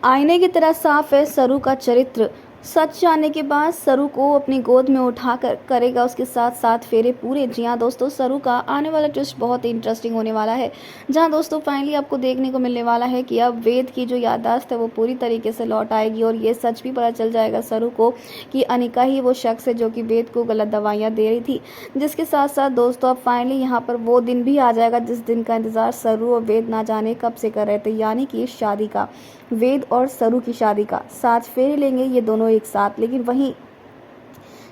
आईने की तरह साफ है सरू का चरित्र। सच जानने के बाद सरू को अपनी गोद में उठाकर करेगा उसके साथ सात फेरे पूरे। जी हाँ दोस्तों, सरू का आने वाला ट्विस्ट बहुत ही इंटरेस्टिंग होने वाला है। जहाँ दोस्तों फाइनली आपको देखने को मिलने वाला है कि अब वेद की जो याददाश्त है वो पूरी तरीके से लौट आएगी और ये सच भी पता चल जाएगा सरू को कि अनिका ही वो शख्स है जो कि वेद को गलत दवाइयाँ दे रही थी। जिसके साथ साथ दोस्तों अब फाइनली यहाँ पर वो दिन भी आ जाएगा जिस दिन का इंतजार सरू और वेद ना जाने कब से कर रहे थे, यानी कि शादी का। वेद और सरू की शादी का। 7 फेरे लेंगे ये दोनों एक साथ, लेकिन वहीं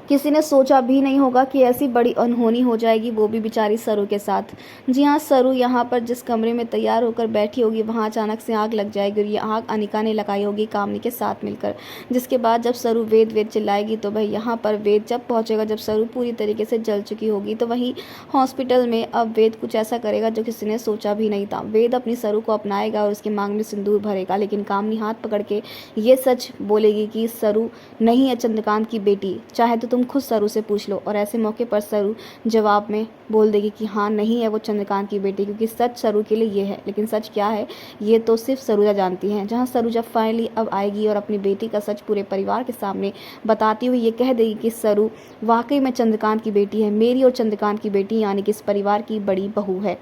किसी ने सोचा भी नहीं होगा कि ऐसी बड़ी अनहोनी हो जाएगी, वो भी बेचारी सरू के साथ। जी हाँ, सरू यहाँ पर जिस कमरे में तैयार होकर बैठी होगी वहाँ अचानक से आग लग जाएगी और ये आग अनिका ने लगाई होगी कामनी के साथ मिलकर। जिसके बाद जब सरू वेद वेद चिल्लाएगी तो भाई यहाँ पर वेद जब पहुँचेगा, जब सरू पूरी तरीके से जल चुकी होगी, तो वहीं हॉस्पिटल में अब वेद कुछ ऐसा करेगा जो किसी ने सोचा भी नहीं था। वेद अपनी सरू को अपनाएगा और उसके मांग में सिंदूर भरेगा, लेकिन कामनी हाथ पकड़ के ये सच बोलेगी कि सरू नहीं है चंद्रकांत की बेटी, चाहे तो तुम खुद सरू से पूछ लो। और ऐसे मौके पर सरू जवाब में बोल देगी कि हाँ नहीं है वो चंद्रकांत की बेटी, क्योंकि सच सरू के लिए ये है। लेकिन सच क्या है ये तो सिर्फ सरूजा जानती हैं। जहाँ सरू जब फाइनली अब आएगी और अपनी बेटी का सच पूरे परिवार के सामने बताती हुई ये कह देगी कि सरू वाकई में चंद्रकांत की बेटी है, मेरी और चंद्रकांत की बेटी, यानी कि इस परिवार की बड़ी बहू है,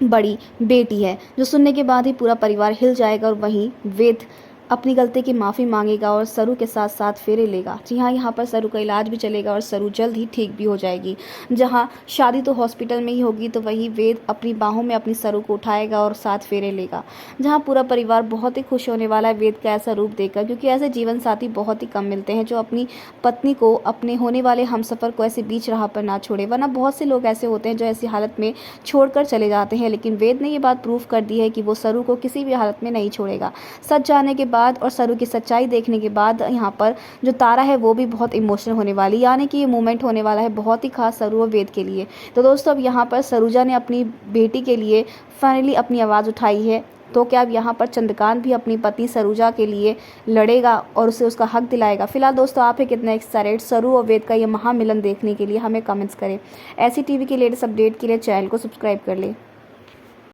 बड़ी बेटी है। जो सुनने के बाद ही पूरा परिवार हिल जाएगा और वहीं वेद अपनी गलती की माफ़ी मांगेगा और सरू के साथ साथ फेरे लेगा। जी हाँ, यहाँ पर सरू का इलाज भी चलेगा और सरू जल्द ही ठीक भी हो जाएगी। जहाँ शादी तो हॉस्पिटल में ही होगी, तो वही वेद अपनी बाहों में अपनी सरू को उठाएगा और साथ फेरे लेगा। जहाँ पूरा परिवार बहुत ही खुश होने वाला है वेद का ऐसा रूप देखकर, क्योंकि ऐसे जीवन साथी बहुत ही कम मिलते हैं जो अपनी पत्नी को, अपने होने वाले हमसफ़र को ऐसे बीच राह पर ना छोड़े। वरना बहुत से लोग ऐसे होते हैं जो ऐसी हालत में छोड़कर चले जाते हैं, लेकिन वेद ने ये बात प्रूव कर दी है कि वो सरू को किसी भी हालत में नहीं छोड़ेगा। सच जानने के बाद और सरू की सच्चाई देखने के बाद यहाँ पर जो तारा है वो भी बहुत इमोशनल होने वाली, यानी कि ये मोमेंट होने वाला है बहुत ही खास सरू और वेद के लिए। तो दोस्तों अब यहाँ पर सरूजा ने अपनी बेटी के लिए फाइनली अपनी आवाज़ उठाई है। तो क्या अब यहाँ पर चंद्रकांत भी अपनी पत्नी सरूजा के लिए लड़ेगा और उसे उसका हक दिलाएगा? फिलहाल दोस्तों आप है कितना एक्साइटेड सरू और वेद का ये महामिलन देखने के लिए? हमें कमेंट्स करें। ऐसी टीवी के लेटेस्ट अपडेट के लिए चैनल को सब्सक्राइब कर लें।